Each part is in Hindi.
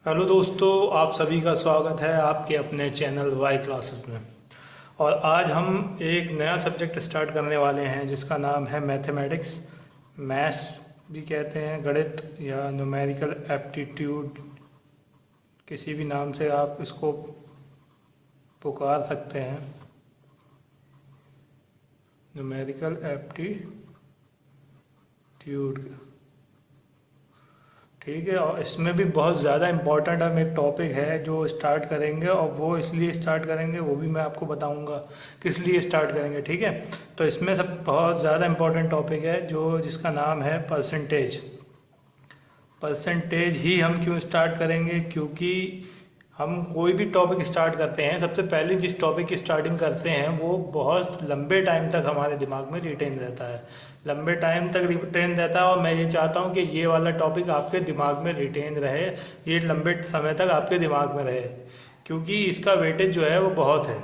हेलो दोस्तों, आप सभी का स्वागत है आपके अपने चैनल वाई क्लासेस में। और आज हम एक नया सब्जेक्ट स्टार्ट करने वाले हैं जिसका नाम है मैथमेटिक्स। मैथ्स भी कहते हैं, गणित या न्यूमेरिकल एप्टीट्यूड, किसी भी नाम से आप इसको पुकार सकते हैं। न्यूमेरिकल एप्टीट्यूड, ठीक है। और इसमें भी बहुत ज़्यादा इम्पोर्टेंट हम एक टॉपिक है जो स्टार्ट करेंगे, और वो इसलिए स्टार्ट करेंगे वो भी मैं आपको बताऊंगा किस लिए स्टार्ट करेंगे, ठीक है। तो इसमें सब बहुत ज़्यादा इम्पोर्टेंट टॉपिक है जिसका नाम है परसेंटेज। परसेंटेज ही हम क्यों स्टार्ट करेंगे, क्योंकि हम कोई भी टॉपिक स्टार्ट करते हैं, सबसे पहले जिस टॉपिक की स्टार्टिंग करते हैं वो बहुत लंबे टाइम तक हमारे दिमाग में रिटेन रहता है, लंबे टाइम तक रिटेन रहता है। और मैं ये चाहता हूँ कि ये वाला टॉपिक आपके दिमाग में रिटेन रहे, ये लंबे समय तक आपके दिमाग में रहे, क्योंकि इसका वेटेज जो है वो बहुत है।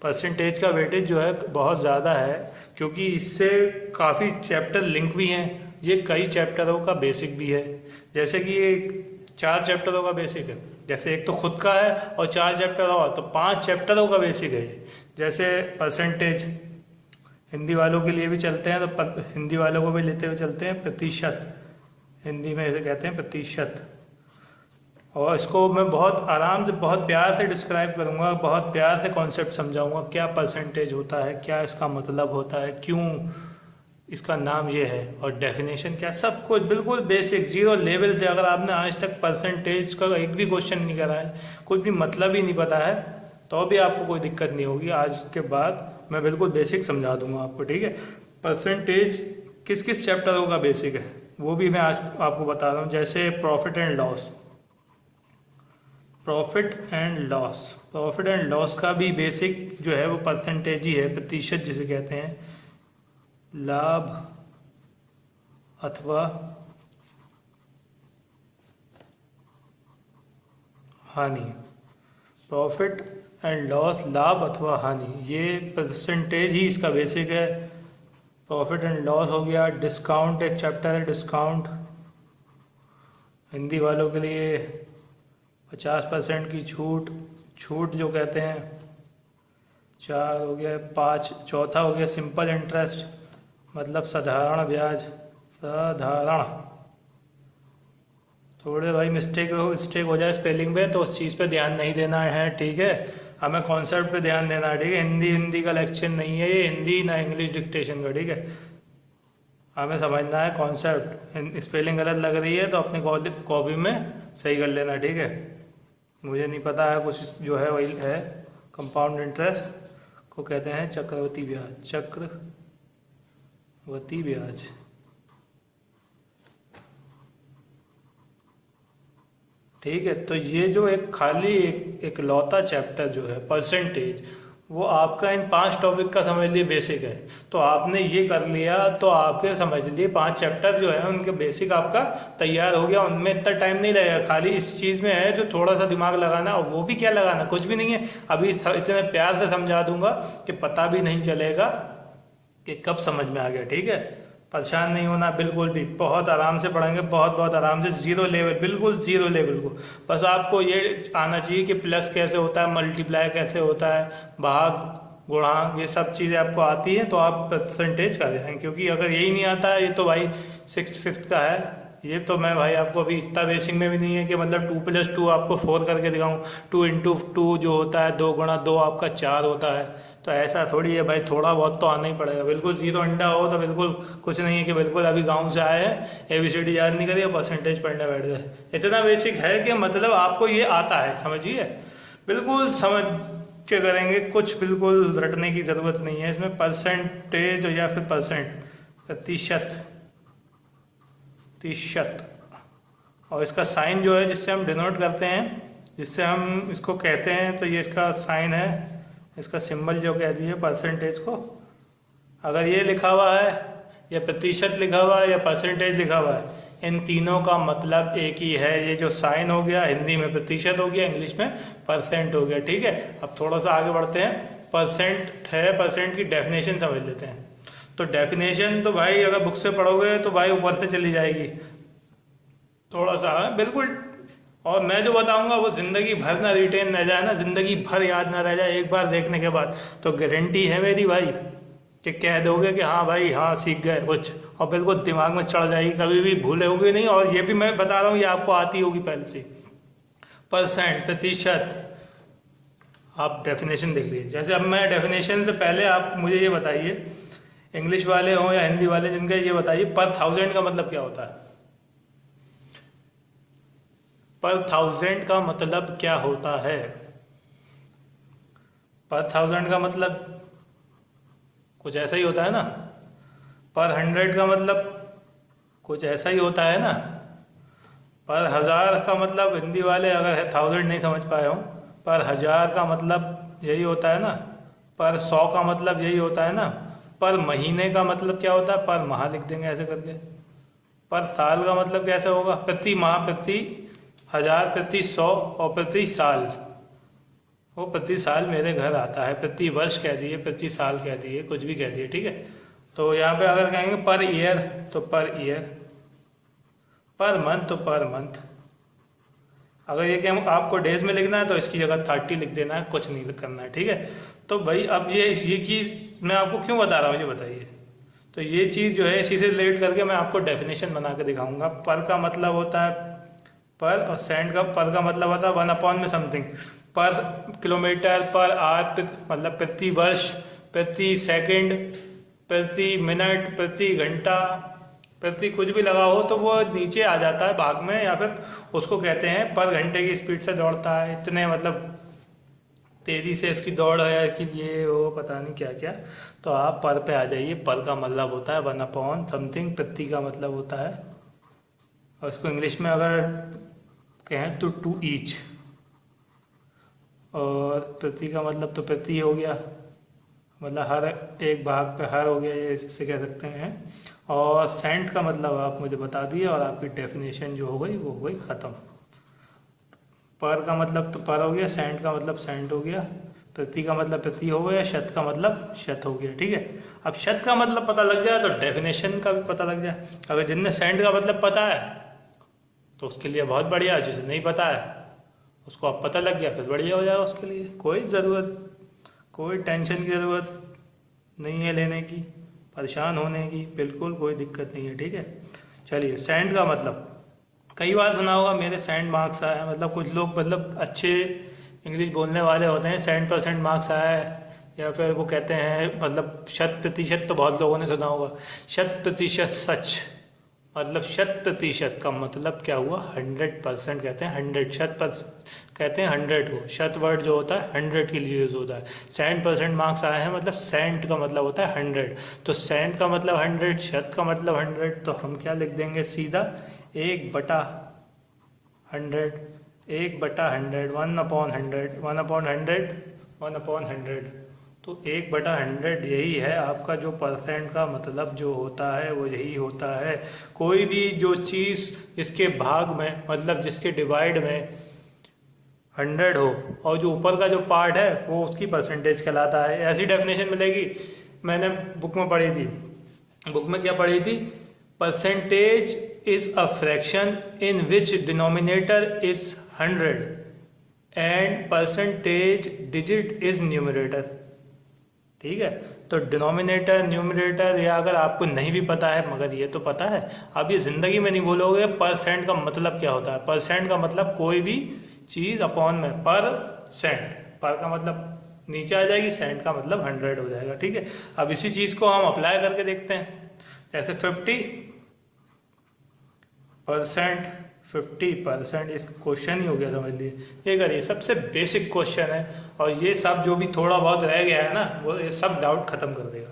परसेंटेज का वेटेज जो है बहुत ज़्यादा है, क्योंकि इससे काफ़ी चैप्टर लिंक भी हैं। ये कई चैप्टरों का बेसिक भी है, जैसे कि ये 4 चैप्टरों का बेसिक है, जैसे एक तो खुद का है और 4 चैप्टर और, तो 5 चैप्टरों का बेसिक है। जैसे परसेंटेज हिंदी वालों के लिए भी चलते हैं, तो हिंदी वालों को भी लेते हुए चलते हैं प्रतिशत, हिंदी में इसे कहते हैं प्रतिशत। और इसको मैं बहुत आराम से, बहुत प्यार से डिस्क्राइब करूँगा, बहुत प्यार से कॉन्सेप्ट समझाऊंगा, क्या परसेंटेज होता है, क्या इसका मतलब होता है, क्यों इसका नाम ये है, और डेफिनेशन क्या, सब कुछ बिल्कुल बेसिक जीरो लेवल से। अगर आपने आज तक परसेंटेज का एक भी क्वेश्चन नहीं करा है, कुछ भी मतलब ही नहीं पता है, तो भी आपको कोई दिक्कत नहीं होगी। आज के बाद मैं बिल्कुल बेसिक समझा दूंगा आपको, ठीक है। परसेंटेज किस किस चैप्टरों का बेसिक है वो भी मैं आज आपको बता रहा हूँ। जैसे profit and loss, profit and loss का भी बेसिक जो है वो परसेंटेज ही है, प्रतिशत जिसे कहते हैं, लाभ अथवा हानि। प्रॉफिट एंड लॉस, लाभ अथवा हानि, ये परसेंटेज ही इसका बेसिक है। प्रॉफिट एंड लॉस हो गया। डिस्काउंट एक चैप्टर है, डिस्काउंट हिंदी वालों के लिए 50% की छूट, छूट जो कहते हैं। 4 हो गया। 5 चौथा हो गया सिंपल इंटरेस्ट, मतलब साधारण ब्याज, साधारण। थोड़े भाई मिस्टेक हो जाए स्पेलिंग में तो उस चीज़ पे ध्यान नहीं देना है, ठीक है। हमें कॉन्सेप्ट पे ध्यान देना है, ठीक है। हिंदी का लेक्चर नहीं है ये, हिंदी ना इंग्लिश डिक्टेशन का, ठीक है। हमें समझना है कॉन्सेप्ट। स्पेलिंग गलत लग रही है तो अपनी कॉपी में सही कर लेना, ठीक है। मुझे नहीं पता है कुछ, जो है वही है। कंपाउंड इंटरेस्ट को कहते हैं चक्रवृद्धि ब्याज, चक्रवृद्धि ब्याज, ठीक है। तो ये जो एक खाली एक लौता चैप्टर जो है परसेंटेज, वो आपका इन 5 टॉपिक का समझ लिए बेसिक है। तो आपने ये कर लिया तो आपके समझ लिए 5 चैप्टर जो है उनके बेसिक आपका तैयार हो गया। उनमें इतना टाइम नहीं लगेगा, खाली इस चीज़ में है जो थोड़ा सा दिमाग लगाना, और वो भी क्या लगाना, कुछ भी नहीं है। अभी इतने प्यार से समझा दूंगा कि पता भी नहीं चलेगा कि कब समझ में आ गया, ठीक है। परेशान नहीं होना बिल्कुल भी, बहुत आराम से पढ़ेंगे, बहुत बहुत आराम से, जीरो लेवल, बिल्कुल जीरो लेवल को। बस आपको ये आना चाहिए कि प्लस कैसे होता है, मल्टीप्लाई कैसे होता है, भाग गुणांक, ये सब चीज़ें आपको आती हैं तो आप परसेंटेज कर देंगे। क्योंकि अगर यही नहीं आता है, ये तो भाई 6th-5th का है, ये तो मैं भाई आपको अभी इतना बेसिक में भी नहीं है कि मतलब 2+2 आपको 4 करके दिखाऊँ। 2 × 2 जो होता है 2 × 2 आपका 4 होता है, तो ऐसा थोड़ी है भाई, थोड़ा बहुत तो आना ही पड़ेगा। बिल्कुल जीरो अंडा हो तो बिल्कुल कुछ नहीं है कि बिल्कुल अभी गांव से आए हैं, ABCD याद नहीं करिए, परसेंटेज पढ़ने बैठ गए। इतना बेसिक है कि मतलब आपको ये आता है, समझिए, बिल्कुल समझ के करेंगे, कुछ बिल्कुल रटने की ज़रूरत नहीं है इसमें। परसेंटेज या फिर प्रतिशत, और इसका साइन जो है जिससे हम डिनोट करते हैं, जिससे हम इसको कहते हैं, तो ये इसका साइन है, इसका सिंबल जो कह दिए परसेंटेज को। अगर ये लिखा हुआ है या प्रतिशत लिखा हुआ है या परसेंटेज लिखा हुआ है, इन तीनों का मतलब एक ही है। ये जो साइन हो गया, हिंदी में प्रतिशत हो गया, इंग्लिश में परसेंट हो गया, ठीक है। अब थोड़ा सा आगे बढ़ते हैं। परसेंट है, परसेंट की डेफिनेशन समझ लेते हैं। तो डेफिनेशन तो भाई अगर बुक से पढ़ोगे तो भाई ऊपर से चली जाएगी, थोड़ा सा बिल्कुल और मैं जो बताऊंगा वो जिंदगी भर ना रिटेन रह जाए ना, जिंदगी भर याद ना रह जाए एक बार देखने के बाद, तो गारंटी है मेरी भाई कि कह दोगे कि हाँ भाई हाँ सीख गए कुछ, और बिल्कुल दिमाग में चढ़ जाएगी, कभी भी भूलोगे नहीं। और ये भी मैं बता रहा हूँ, ये आपको आती होगी पहले से। परसेंट, प्रतिशत, आप डेफिनेशन देख लीजिए। जैसे अब मैं डेफिनेशन से पहले आप मुझे ये बताइए, इंग्लिश वाले हों या हिंदी वाले, जिनका ये बताइए पर थाउजेंड का मतलब क्या होता है। पर थाउजेंड का मतलब क्या होता है। पर थाउजेंड का मतलब कुछ ऐसा ही होता है ना। पर हंड्रेड का मतलब कुछ ऐसा ही होता है ना। पर हजार का मतलब, हिंदी वाले अगर है थाउजेंड नहीं समझ पाए हो, पर हजार का मतलब यही होता है ना। पर 100 का मतलब यही होता है ना। पर महीने का मतलब क्या होता है, पर माह लिख देंगे ऐसे करके। पर साल का मतलब कैसे होगा, प्रति माह, प्रति हजार, प्रति 100 और प्रति साल। वो प्रति साल मेरे घर आता है, प्रति वर्ष कह दिए, प्रति साल कह दिए, कुछ भी कह दिए, ठीक है। तो यहाँ पे अगर कहेंगे पर ईयर तो पर ईयर, पर मंथ तो पर मंथ। अगर ये कि हम आपको डेज में लिखना है तो इसकी जगह 30 लिख देना है, कुछ नहीं करना है, ठीक है। तो भाई अब ये चीज़ मैं आपको क्यों बता रहा हूँ ये बताइए। तो ये चीज़ जो है इसी से रिलेट करके मैं आपको डेफिनेशन बना के दिखाऊंगा। पर का मतलब होता है पर, और सेंड का पर का मतलब होता है 1 में समथिंग। पर किलोमीटर, पर आवर, मतलब प्रति वर्ष, प्रति सेकंड, प्रति मिनट, प्रति घंटा, प्रति कुछ भी लगा हो तो वो नीचे आ जाता है भाग में, या फिर उसको कहते हैं पर घंटे की स्पीड से दौड़ता है, इतने मतलब तेजी से इसकी दौड़ है कि ये वो पता नहीं क्या क्या। तो आप पर पे आ जाइए। पर का मतलब होता है 1 समथिंग, प्रति का मतलब होता है, और इसको इंग्लिश में अगर कहें तो टू ईच, और प्रति का मतलब तो प्रति हो गया, मतलब हर एक भाग पे हर हो गया, ये जैसे कह सकते हैं। और सेंट का मतलब आप मुझे बता दिए, और आपकी डेफिनेशन जो हो गई वो हो गई ख़त्म। पर का मतलब तो पर हो गया, सेंट का मतलब सेंट हो गया, प्रति का मतलब प्रति हो गया, शत का मतलब शत हो गया, ठीक है। अब शत का मतलब पता लग जाए तो डेफिनेशन का भी पता लग जाए। अगर जिनने सेंट का मतलब पता है तो उसके लिए बहुत बढ़िया, जिसे नहीं पता है उसको अब पता लग गया फिर बढ़िया हो जाएगा उसके लिए। कोई टेंशन की ज़रूरत नहीं है लेने की, परेशान होने की, बिल्कुल कोई दिक्कत नहीं है, ठीक है। चलिए, सेंट का मतलब कई बार सुना होगा मेरे सेंट मार्क्स आए, मतलब कुछ लोग मतलब अच्छे इंग्लिश बोलने वाले होते हैं, 100% मार्क्स आए, या फिर वो कहते हैं मतलब 100%, तो बहुत लोगों ने सुना होगा 100% सच, मतलब 100% का मतलब क्या हुआ, 100% कहते हैं, 100 कहते हैं 100 को, शत वर्ड जो होता है 100 के लिए यूज़ होता है। 100% मार्क्स आए हैं, मतलब सेंट का मतलब होता है 100, तो सेंट का मतलब 100, शत का मतलब 100, तो हम क्या लिख देंगे सीधा 1/100, 1/100, 1/100, 1/100, 1/100। तो 1/100 यही है आपका जो परसेंट का मतलब जो होता है वो यही होता है। कोई भी जो चीज़ इसके भाग में, मतलब जिसके डिवाइड में 100 हो, और जो ऊपर का जो पार्ट है वो उसकी परसेंटेज कहलाता है। ऐसी डेफिनेशन मिलेगी, मैंने बुक में पढ़ी थी। बुक में क्या पढ़ी थी, percentage is a fraction in which denominator is 100 and percentage digit is numerator, ठीक है। तो डिनोमिनेटर, न्यूमरेटर, या अगर आपको नहीं भी पता है मगर ये तो पता है, आप ये ज़िंदगी में नहीं बोलोगे परसेंट का मतलब क्या होता है। परसेंट का मतलब कोई भी चीज़ अपॉन में, पर सेंट, पर का मतलब नीचे आ जाएगी, सेंट का मतलब 100 हो जाएगा, ठीक है। अब इसी चीज़ को हम अप्लाई करके देखते हैं। जैसे 50%, इस क्वेश्चन ही हो गया, समझ लिए। ये करिए, सबसे बेसिक क्वेश्चन है, और ये सब जो भी थोड़ा बहुत रह गया है ना वो ये सब डाउट खत्म कर देगा।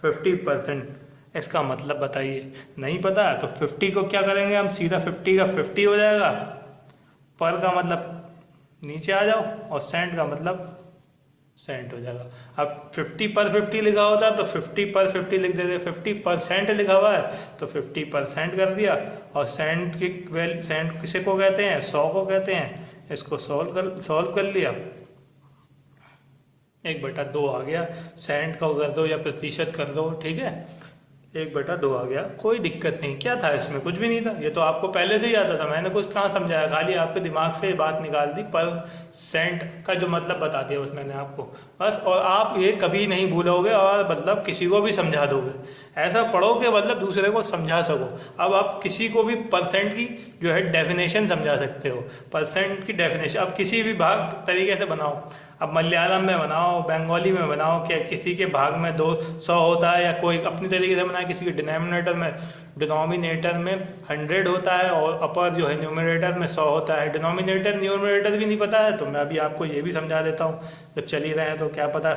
50% इसका मतलब बताइए, नहीं पता है तो 50 को क्या करेंगे हम, सीधा 50 का 50 हो जाएगा, पर का मतलब नीचे आ जाओ, और सेंट का मतलब सेंट हो जाएगा। अब 50/50 लिखा होता है तो 50/50 लिख देते, 50% लिखा हुआ है तो 50% कर दिया, और सेंट की सेंट किसे को कहते हैं, 100 को कहते हैं। इसको सॉल्व कर लिया, 1/2 आ गया। सेंट का कर दो या प्रतिशत कर दो, ठीक है। 1/2 आ गया, कोई दिक्कत नहीं। क्या था इसमें? कुछ भी नहीं था, ये तो आपको पहले से ही आता था। मैंने कुछ कहाँ समझाया, खाली आपके दिमाग से ये बात निकाल दी, परसेंट का जो मतलब बता दिया बस मैंने आपको, बस। और आप ये कभी नहीं भूलोगे और मतलब किसी को भी समझा दोगे। ऐसा पढ़ो कि मतलब दूसरे को समझा सको। अब आप किसी को भी परसेंट की जो है डेफिनेशन समझा सकते हो। परसेंट की डेफिनेशन अब किसी भी भाग तरीके से बनाओ, अब मलयालम में बनाओ, बंगाली में बनाओ, क्या किसी के भाग में 200 होता है, या कोई अपनी तरीके से बनाए, किसी के डिनोमिनेटर में 100 होता है और अपर जो है न्यूमरेटर में 100 होता है। डिनोमिनेटर न्यूमरेटर भी नहीं पता है तो मैं अभी आपको ये भी समझा देता हूँ, जब चल ही रहे हैं तो क्या पता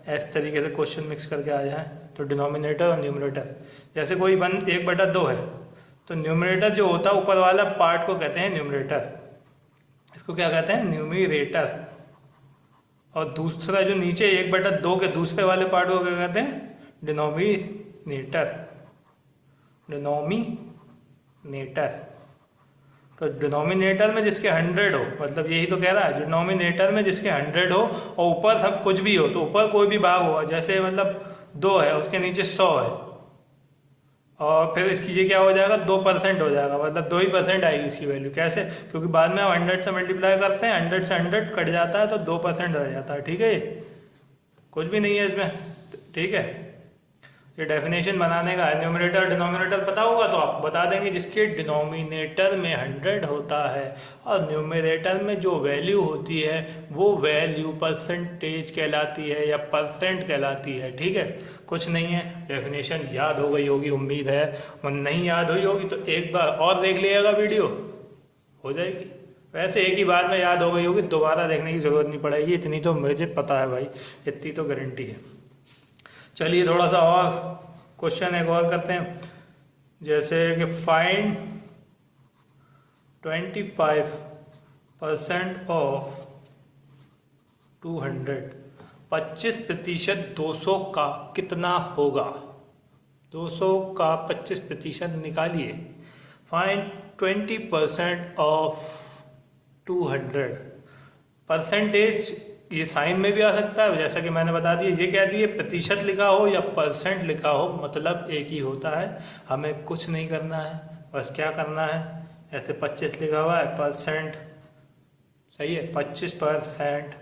इस तरीके से क्वेश्चन मिक्स करके आ जाए। तो डिनोमिनेटर और न्यूमरेटर, जैसे कोई 1/2 है तो न्यूमरेटर जो होता है ऊपर वाला पार्ट को कहते हैं न्यूमरेटर, इसको क्या कहते हैं? न्यूमरेटर। और दूसरा जो नीचे 1/2 के दूसरे वाले पार्ट को क्या कहते हैं? डिनोमिनेटर। डिनोमिनेटर। तो डिनोमिनेटर में जिसके 100 हो, मतलब यही तो कह रहा है, डिनोमिनेटर में जिसके 100 हो और ऊपर सब कुछ भी हो, तो ऊपर कोई भी भाग होगा, जैसे मतलब 2 है उसके नीचे 100 है, और फिर इसकी ये क्या हो जाएगा? 2% हो जाएगा, मतलब 2% आएगी इसकी वैल्यू। कैसे? क्योंकि बाद में हम 100 से मल्टीप्लाई करते हैं, 100 से 100 कट जाता है तो 2% रह जाता है। ठीक है, ये कुछ भी नहीं है इसमें। ठीक है, ये डेफिनेशन बनाने का है। न्यूमरेटर डिनोमिनेटर पता होगा तो आप बता देंगे, जिसके डिनोमिनेटर में 100 होता है और न्यूमरेटर में जो वैल्यू होती है वो वैल्यू परसेंटेज कहलाती है या परसेंट कहलाती है। ठीक है, कुछ नहीं है। डेफिनेशन याद हो गई होगी उम्मीद है, और नहीं याद हुई होगी तो एक बार और देख लीजिएगा, वीडियो हो जाएगी। वैसे एक ही बार में याद हो गई होगी, दोबारा देखने की ज़रूरत नहीं पड़ेगी, इतनी तो मुझे पता है भाई, इतनी तो गारंटी है। चलिए थोड़ा सा और क्वेश्चन एक और करते हैं, जैसे कि फाइंड 25% ऑफ 200, 25% 200 का कितना होगा? 200 का 25% निकालिए। Find 20% of 200। परसेंटेज ये साइन में भी आ सकता है, जैसा कि मैंने बता दिया। ये कह दिए प्रतिशत लिखा हो या परसेंट लिखा हो, मतलब एक ही होता है। हमें कुछ नहीं करना है, बस क्या करना है, ऐसे 25 लिखा हुआ है, परसेंट सही है, 25%।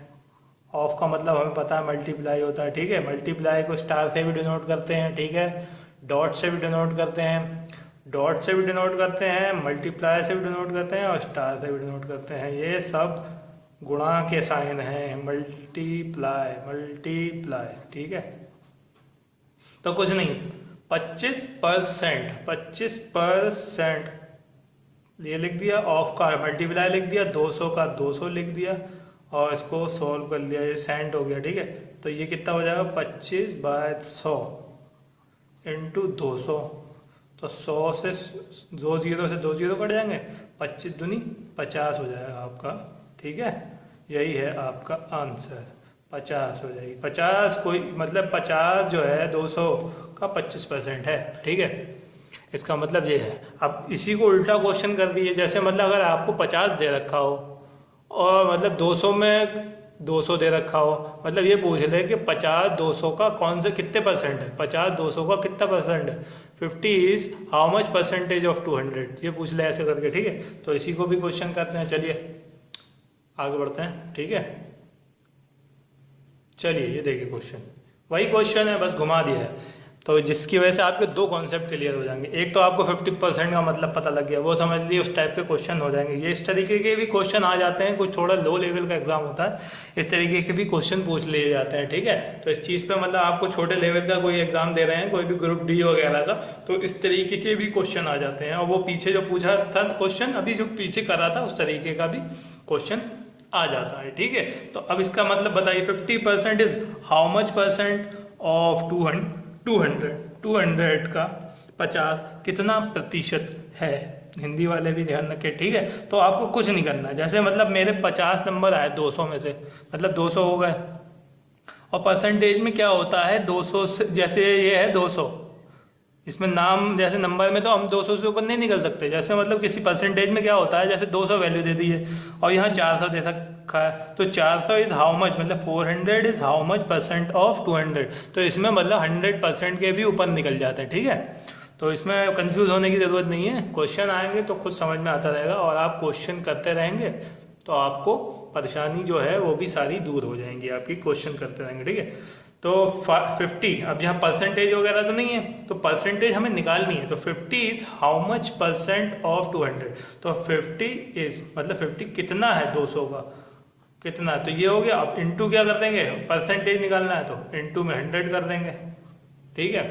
ऑफ का मतलब हमें पता है मल्टीप्लाई होता है। ठीक है, मल्टीप्लाई को स्टार से भी डिनोट करते हैं। ठीक है, डॉट से भी डिनोट करते हैं, डॉट से भी डिनोट करते हैं, मल्टीप्लाई से भी डिनोट करते हैं और स्टार से भी डिनोट करते हैं। ये सब गुणा के साइन हैं, मल्टीप्लाई मल्टीप्लाई। ठीक है, तो कुछ नहीं, 25%, 25% ये लिख दिया, ऑफ का मल्टीप्लाई लिख दिया, 200 का 200 लिख दिया और इसको सॉल्व कर लिया, ये सेंट हो गया। ठीक है, तो ये कितना हो जाएगा? 25/100 इंटू 200। तो 100 से 2 0 से 2 0 कट जाएंगे, 25 दूनी 50 हो जाएगा आपका। ठीक है, यही है आपका आंसर, 50 हो जाएगी। 50 कोई मतलब 50 जो है 200 का 25% है। ठीक है, इसका मतलब ये है। अब इसी को उल्टा क्वेश्चन कर दिए, जैसे मतलब अगर आपको 50 दे रखा हो और मतलब 200 में 200 दे रखा हो, मतलब ये पूछ ले कि 50 200 का कौन से कितने परसेंट है, 50 200 का कितना परसेंट है, 50 is how much percentage of 200, ये पूछ ले ऐसे करके। ठीक है, तो इसी को भी क्वेश्चन करते हैं। चलिए आगे बढ़ते हैं। ठीक है, चलिए ये देखिए क्वेश्चन, वही क्वेश्चन है, बस घुमा दिया है। तो जिसकी वजह से आपके 2 कॉन्सेप्ट क्लियर हो जाएंगे। एक तो आपको 50% का मतलब पता लग गया, वो समझ लिए, उस टाइप के क्वेश्चन हो जाएंगे। ये इस तरीके के भी क्वेश्चन आ जाते हैं, कुछ थोड़ा लो लेवल का एग्जाम होता है, इस तरीके के भी क्वेश्चन पूछ लिए जाते हैं। ठीक है, तो इस चीज़ पे मतलब आपको छोटे लेवल का कोई एग्जाम दे रहे हैं, कोई भी ग्रुप डी वगैरह का, तो इस तरीके के भी क्वेश्चन आ जाते हैं। और वो पीछे जो पूछा था क्वेश्चन, अभी जो पीछे कर रहा था, उस तरीके का भी क्वेश्चन आ जाता है। ठीक है, तो अब इसका मतलब बताइए, 50% is how much percent of 200 का 50 कितना प्रतिशत है। हिंदी वाले भी ध्यान रखें। ठीक है, तो आपको कुछ नहीं करना है। जैसे मतलब मेरे 50 नंबर आए 200 में से, मतलब 200 हो गए, और परसेंटेज में क्या होता है 200 से, जैसे ये है 200, इसमें नाम जैसे नंबर में तो हम 200 से ऊपर नहीं निकल सकते। जैसे मतलब किसी परसेंटेज में क्या होता है, जैसे 200 वैल्यू दे दी है और यहाँ 400 दे रखा है। तो 400 इज़ हाउ मच, मतलब 400 is how much percent of 200। तो इसमें मतलब 100% के भी ऊपर निकल जाते हैं, ठीक है। तो इसमें कंफ्यूज होने की ज़रूरत नहीं है, क्वेश्चन आएंगे तो खुद समझ में आता रहेगा, और आप क्वेश्चन करते रहेंगे तो आपको परेशानी जो है वो भी सारी दूर हो जाएंगी आपकी, क्वेश्चन करते रहेंगे, ठीक है। तो 50, अब यहाँ परसेंटेज वगैरह तो नहीं है, तो परसेंटेज हमें निकालनी है। तो 50 is how much percent of 200। तो 50 इज़ मतलब 50 कितना है 200 का, कितना, तो ये हो गया। अब इंटू क्या कर देंगे, परसेंटेज निकालना है तो इंटू में 100 कर देंगे, ठीक है।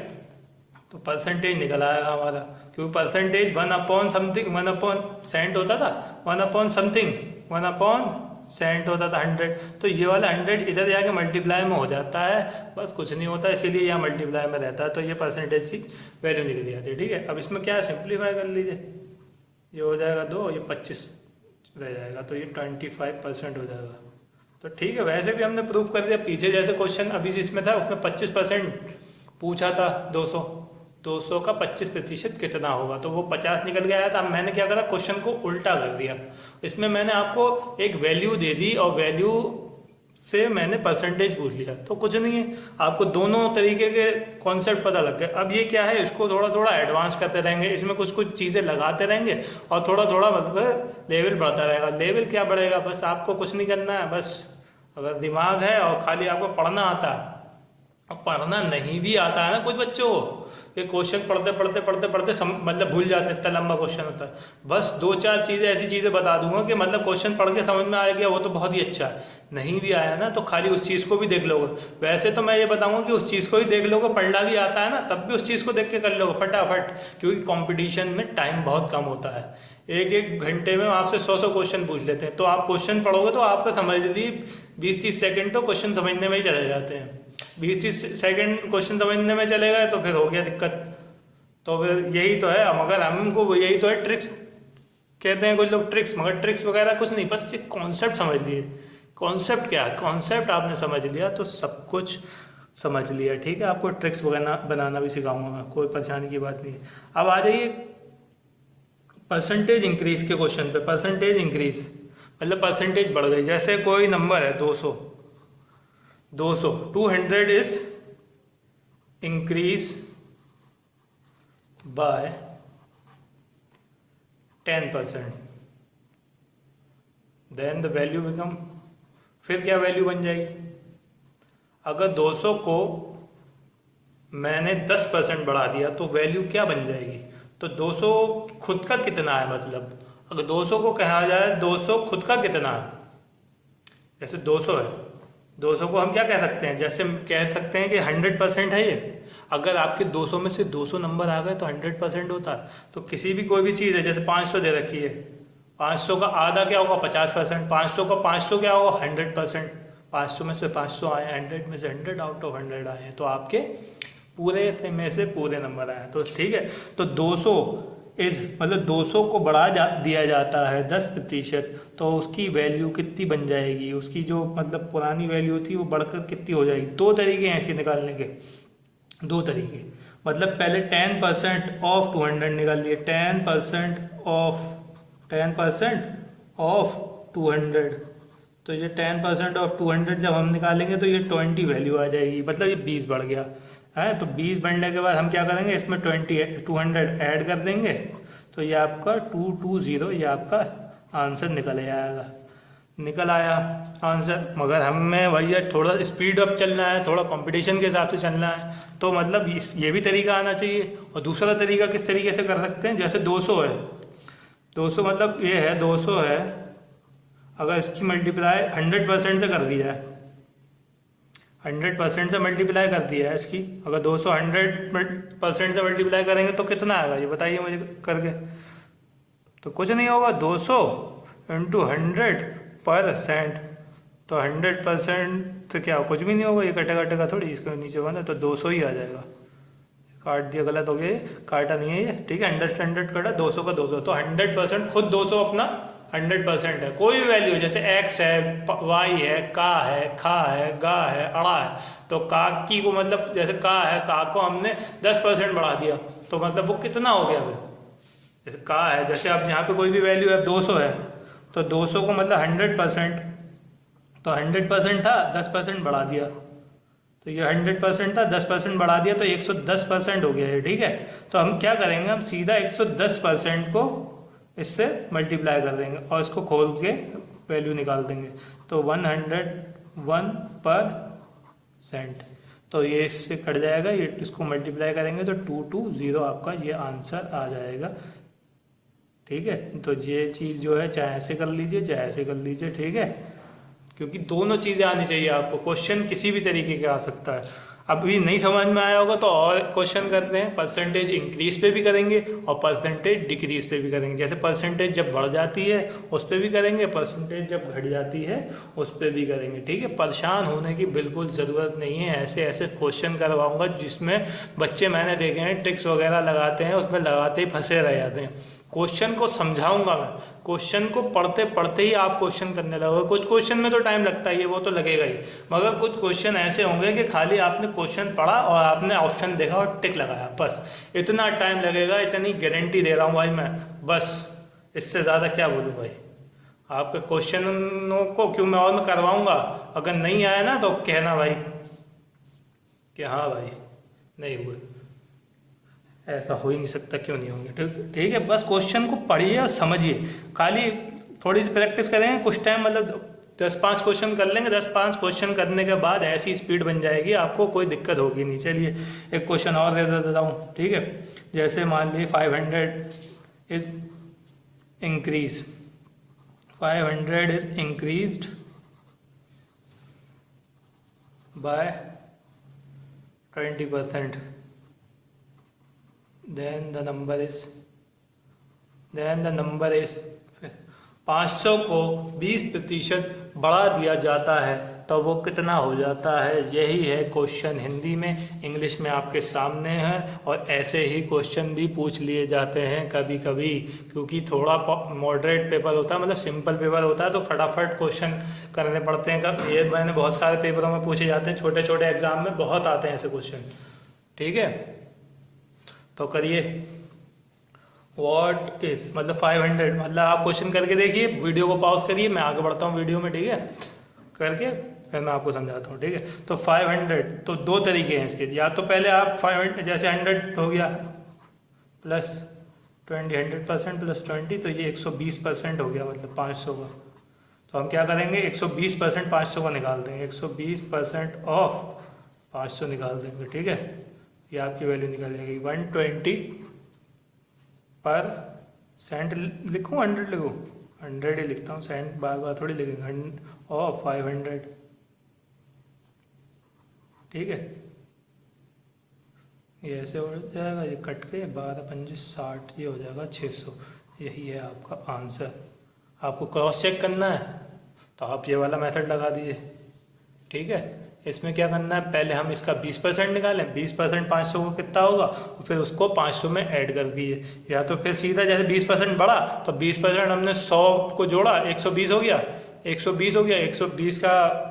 तो परसेंटेज निकल आएगा हमारा, क्योंकि परसेंटेज 1 अपॉन समथिंग, 1% होता था, 1 अपॉन समथिंग, 1/100 होता था 100। तो ये वाला 100 इधर जाके मल्टीप्लाई में हो जाता है, बस कुछ नहीं होता, इसीलिए यहाँ मल्टीप्लाई में रहता है। तो ये परसेंटेज की वैल्यू निकल जाती है, ठीक है। अब इसमें क्या है, सिंप्लीफाई कर लीजिए, ये हो जाएगा 2, ये 25 रह जाएगा, तो ये 25% हो जाएगा। तो ठीक है, वैसे भी हमने प्रूफ कर दिया। पीछे जैसे क्वेश्चन अभी जिसमें था उसमें 25% पूछा था, 200 का 25% कितना होगा, तो वो 50 निकल गया था। अब मैंने क्या करा, क्वेश्चन को उल्टा कर दिया। इसमें मैंने आपको एक वैल्यू दे दी और वैल्यू से मैंने परसेंटेज पूछ लिया, तो कुछ नहीं है, आपको दोनों तरीके के कॉन्सेप्ट पता लग गए। अब ये क्या है, इसको थोड़ा थोड़ा एडवांस करते रहेंगे, इसमें कुछ कुछ चीज़ें लगाते रहेंगे और थोड़ा थोड़ा मतलब लेवल बढ़ता रहेगा। लेवल क्या बढ़ेगा, बस आपको कुछ नहीं करना है, बस अगर दिमाग है और खाली आपको पढ़ना आता है। अब पढ़ना नहीं भी आता है ना कुछ बच्चों को, ये क्वेश्चन पढ़ते पढ़ते पढ़ते पढ़ते मतलब भूल जाते हैं, इतना लंबा क्वेश्चन होता है। बस 2-4 चीज़ें ऐसी चीज़ें बता दूंगा कि मतलब क्वेश्चन पढ़ के समझ में आ गया वो तो बहुत ही अच्छा है, नहीं भी आया ना तो खाली उस चीज़ को भी देख लोगे। वैसे तो मैं ये बताऊंगा कि उस चीज़ को ही देख लोगे, पढ़ना भी आता है ना तब भी उस चीज़ को देख के कर लोगे फटाफट, क्योंकि कॉम्पिटिशन में टाइम बहुत कम होता है। एक घंटे में आपसे 100 क्वेश्चन पूछ लेते हैं, तो आप क्वेश्चन पढ़ोगे तो आपका समझ लीजिए 20-30 सेकेंड तो क्वेश्चन समझने में ही चले जाते हैं। 20-30 सेकेंड क्वेश्चन समझने में चले गए तो फिर हो गया दिक्कत। तो फिर यही तो है, मगर हमको यही तो है, ट्रिक्स कहते हैं कुछ लोग ट्रिक्स, मगर ट्रिक्स वगैरह कुछ नहीं, बस ये कॉन्सेप्ट समझ लिए। कॉन्सेप्ट क्या है, कॉन्सेप्ट आपने समझ लिया तो सब कुछ समझ लिया, ठीक है। आपको ट्रिक्स वगैरह बनाना भी सिखाऊंगा मैं, कोई परेशानी की बात नहीं है। अब आ जाइए परसेंटेज इंक्रीज के क्वेश्चन पे। परसेंटेज इंक्रीज मतलब परसेंटेज बढ़ गई, जैसे कोई नंबर है 200, 200 is increase by 10%, then the value become, फिर क्या वैल्यू बन जाएगी। अगर 200 को मैंने 10% बढ़ा दिया तो वैल्यू क्या बन जाएगी, तो 200 खुद का कितना है, मतलब अगर 200 को कहा जाए 200 खुद का कितना है, जैसे 200 है, 200 को हम क्या कह सकते हैं, जैसे कह सकते हैं कि 100% है ये। अगर आपके 200 में से 200 नंबर आ गए तो 100% होता है। तो किसी भी कोई भी चीज़ है, जैसे 500 दे रखी है, 500 का आधा क्या होगा 50%, 500 का 500 क्या होगा 100%। 500 में से 500 आए, 100 में से 100 आउट ऑफ 100 आए हैं, तो आपके पूरे में से पूरे नंबर आए, तो ठीक है। तो 200 इज मतलब 200 को दिया जाता है 10%, तो उसकी वैल्यू कितनी बन जाएगी, उसकी जो मतलब पुरानी वैल्यू थी वो बढ़कर कितनी हो जाएगी। 2 तरीके हैं इसके निकालने के, 2 तरीके, मतलब पहले 10% ऑफ 200 निकाल लिए, 10% ऑफ 200, तो ये 10% ऑफ 200 जब हम निकालेंगे तो ये 20 वैल्यू आ जाएगी, मतलब ये 20 बढ़ गया है। तो 20 बढ़ने के बाद हम क्या करेंगे, इसमें 200 ऐड कर देंगे, तो ये आपका 220 ये आपका आंसर निकल आएगा, निकल आया आंसर। मगर हमें भैया थोड़ा स्पीड अप चलना है, थोड़ा कंपटीशन के हिसाब से चलना है, तो मतलब ये भी तरीका आना चाहिए। और दूसरा तरीका किस तरीके से कर सकते हैं, जैसे 200 है, 200 मतलब ये है 200 है, अगर इसकी मल्टीप्लाई 100% से कर दी जाए, 100% से मल्टीप्लाई कर दिया है इसकी, अगर 200 100% से मल्टीप्लाई करेंगे तो कितना आएगा ये बताइए मुझे करके। तो कुछ नहीं होगा, 200 इंटू 100%, तो 100% से क्या कुछ भी नहीं होगा, ये कटेगा थोड़ी, इसके नीचे होगा ना, तो 200 ही आ जाएगा। काट दिया, गलत हो गया, काटा नहीं है ये, ठीक है। 100 कटा, 200 का 200, तो 100% खुद 200 अपना 100% है। कोई भी वैल्यू जैसे x है, y है, का है, खा है, गा है, अड़ा है, तो का की को मतलब जैसे का है, का को हमने 10% बढ़ा दिया, तो मतलब वो कितना हो गया। जैसे का है, जैसे अब यहाँ पे कोई भी वैल्यू है 200 है, तो 200 को मतलब 100% तो 100% था, 10% बढ़ा दिया, तो ये 100% था, 10% बढ़ा दिया तो 110% हो गया है। ठीक है, तो हम क्या करेंगे, हम सीधा 110% को इससे मल्टीप्लाई कर देंगे और इसको खोल के वैल्यू निकाल देंगे। तो 101%, तो ये इससे कट जाएगा, ये इसको मल्टीप्लाई करेंगे तो 220 आपका ये आंसर आ जाएगा। ठीक है, तो ये चीज़ जो है चाहे ऐसे कर लीजिए चाहे ऐसे कर लीजिए। ठीक है, क्योंकि दोनों चीज़ें आनी चाहिए आपको, क्वेश्चन किसी भी तरीके का आ सकता है। अभी नहीं समझ में आया होगा तो और क्वेश्चन करते हैं, परसेंटेज इंक्रीज पे भी करेंगे और परसेंटेज डिक्रीज पे भी करेंगे। जैसे परसेंटेज जब बढ़ जाती है उस पर भी करेंगे, परसेंटेज जब घट जाती है उस पर भी करेंगे। ठीक है, परेशान होने की बिल्कुल ज़रूरत नहीं है। ऐसे ऐसे क्वेश्चन करवाऊँगा जिसमें बच्चे मैंने देखे हैं ट्रिक्स वगैरह लगाते हैं, उसमें लगाते ही फंसे रह जाते हैं। क्वेश्चन को समझाऊंगा मैं, क्वेश्चन को पढ़ते पढ़ते ही आप क्वेश्चन करने लगोगे। कुछ क्वेश्चन में तो टाइम लगता ही है, वो तो लगेगा ही, मगर कुछ क्वेश्चन ऐसे होंगे कि खाली आपने क्वेश्चन पढ़ा और आपने ऑप्शन देखा और टिक लगाया, बस इतना टाइम लगेगा, इतनी गारंटी दे रहा हूँ भाई मैं। बस इससे ज़्यादा क्या बोलूँ भाई, आपके क्वेश्चनों को क्यों मैं करवाऊँगा। अगर नहीं आया ना तो कहना भाई कि हाँ भाई नहीं हुए, ऐसा हो ही नहीं सकता, क्यों नहीं होंगे। ठीक है, बस क्वेश्चन को पढ़िए और समझिए, खाली थोड़ी सी प्रैक्टिस करेंगे कुछ टाइम, मतलब 10-5 क्वेश्चन कर लेंगे, 10-5 क्वेश्चन करने के बाद ऐसी स्पीड बन जाएगी आपको, कोई दिक्कत होगी नहीं। चलिए एक क्वेश्चन और दे देता हूँ। ठीक है, जैसे मान लीजिए 500 is increase, 500 is increased by 20%, then the number is 500 को 20% बढ़ा दिया जाता है तो वो कितना हो जाता है। यही है क्वेश्चन, हिंदी में, इंग्लिश में आपके सामने है। और ऐसे ही क्वेश्चन भी पूछ लिए जाते हैं कभी कभी, क्योंकि थोड़ा मॉडरेट पेपर होता है, मतलब सिंपल पेपर होता है, तो फटाफट क्वेश्चन करने पड़ते हैं। ये मैंने बहुत सारे पेपरों में पूछे जाते हैं, छोटे छोटे एग्जाम में बहुत आते हैं ऐसे क्वेश्चन। ठीक है, तो करिए। व्हाट इज मतलब 500, मतलब आप क्वेश्चन करके देखिए, वीडियो को पॉज करिए, मैं आगे बढ़ता हूँ वीडियो में। ठीक है, करके फिर मैं आपको समझाता हूँ। ठीक है, तो 500, तो दो तरीके हैं इसके, या तो पहले आप 500 जैसे 100 हो गया प्लस 20, 100% प्लस 20, तो ये 120% हो गया, मतलब 500 का। तो हम क्या करेंगे, 120% 500 को निकाल देंगे, 120% ऑफ 500 निकाल देंगे। ठीक है, ये आपकी वैल्यू निकल जाएगी 120% लिखूँ 100 लिखूँ, 100 ही लिखता हूँ, सेंट बार बार थोड़ी लिखेंगे, ऑफ 500। ठीक है, ये ऐसे हो जाएगा, ये कट के 12×5 = 60, ये हो जाएगा 600। यही है आपका आंसर। आपको क्रॉस चेक करना है तो आप ये वाला मेथड लगा दीजिए। ठीक है, इसमें क्या करना है, पहले हम इसका 20% निकालें, 20% 500 को कितना होगा, और फिर उसको 500 में ऐड कर दिए। या तो फिर सीधा जैसे 20% बढ़ा तो 20% हमने 100 को जोड़ा, 120 हो गया, 120 हो गया, 120 का